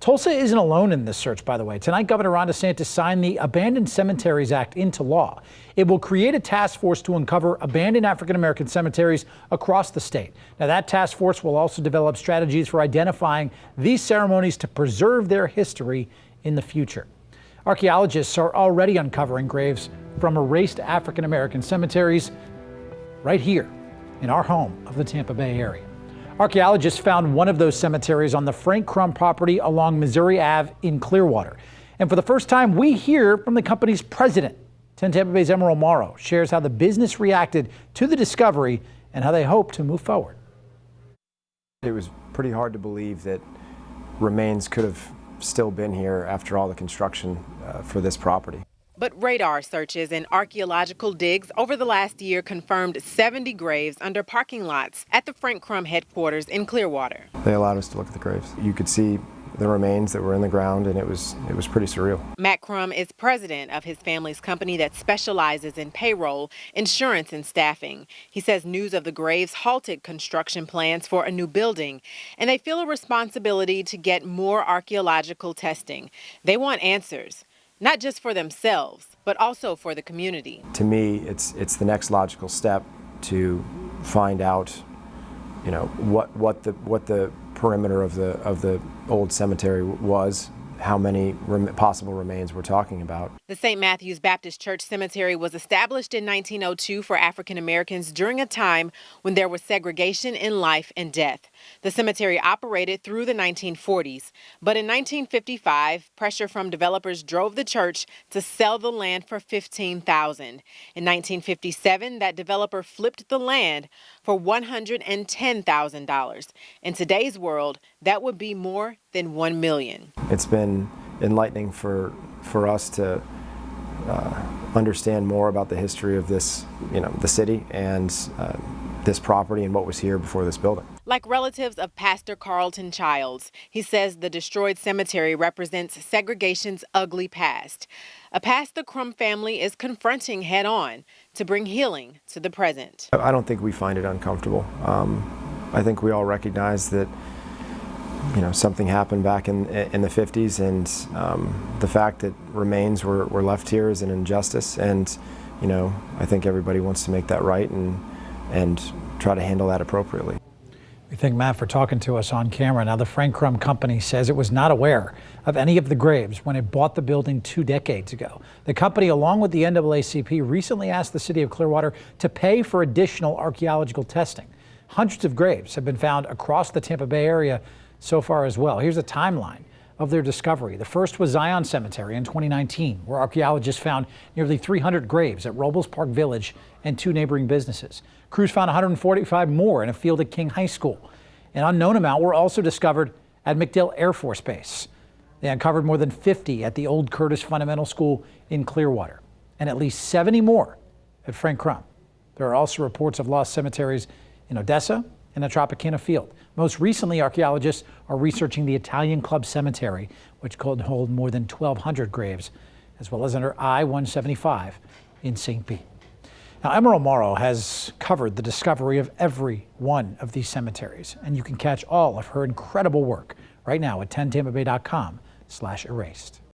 Tulsa isn't alone in this search, by the way. Tonight, Governor Ron DeSantis signed the Abandoned Cemeteries Act into law. It will create a task force to uncover abandoned African-American cemeteries across the state. Now, that task force will also develop strategies for identifying these ceremonies to preserve their history in the future. Archaeologists are already uncovering graves from erased African-American cemeteries right here in our home of the Tampa Bay area. Archaeologists found one of those cemeteries on the FrankCrum property along Missouri Ave in Clearwater. And for the first time, we hear from the company's president. 10 Tampa Bay's Emerald Morrow shares how the business reacted to the discovery and how they hope to move forward. It was pretty hard to believe that remains could have still been here after all the construction for this property. But radar searches and archaeological digs over the last year confirmed 70 graves under parking lots at the FrankCrum headquarters in Clearwater. They allowed us to look at the graves. You could see the remains that were in the ground, and it was pretty surreal. Matt Crum is president of his family's company that specializes in payroll, insurance, and staffing. He says news of the graves halted construction plans for a new building, and they feel a responsibility to get more archaeological testing. They want answers, not just for themselves, but also for the community. To me, it's the next logical step to find out, you know, what the perimeter of the old cemetery was, how many possible remains we're talking about. The St. Matthew's Baptist Church Cemetery was established in 1902 for African Americans during a time when there was segregation in life and death. The cemetery operated through the 1940s, but in 1955, pressure from developers drove the church to sell the land for $15,000. In 1957, that developer flipped the land for $110,000. In today's world, that would be more than $1 million. It's been enlightening for us to understand more about the history of this, the city and this property and what was here before this building. Like relatives of Pastor Carlton Childs, he says the destroyed cemetery represents segregation's ugly past, a past the Crum family is confronting head on to bring healing to the present. I don't think we find it uncomfortable. I think we all recognize that something happened back in the 50s, and the fact that remains were left here is an injustice, and I think everybody wants to make that right and try to handle that appropriately. We thank Matt for talking to us on camera. Now, the FrankCrum company says it was not aware of any of the graves when it bought the building 2 decades ago. The company, along with the NAACP, recently asked the city of Clearwater to pay for additional archaeological testing. Hundreds of graves have been found across the Tampa Bay area so far as well. Here's a timeline of their discovery. The first was Zion Cemetery in 2019, where archaeologists found nearly 300 graves at Robles Park Village and 2 neighboring businesses. Crews found 145 more in a field at King High School. An unknown amount were also discovered at MacDill Air Force Base. They uncovered more than 50 at the old Curtis Fundamental School in Clearwater, and at least 70 more at FrankCrum. There are also reports of lost cemeteries in Odessa and the Tropicana Field. Most recently, archaeologists are researching the Italian Club Cemetery, which could hold more than 1,200 graves, as well as under I-175 in St. Pete. Now, Emerald Morrow has covered the discovery of every one of these cemeteries, and you can catch all of her incredible work right now at 10tampabay.com/erased.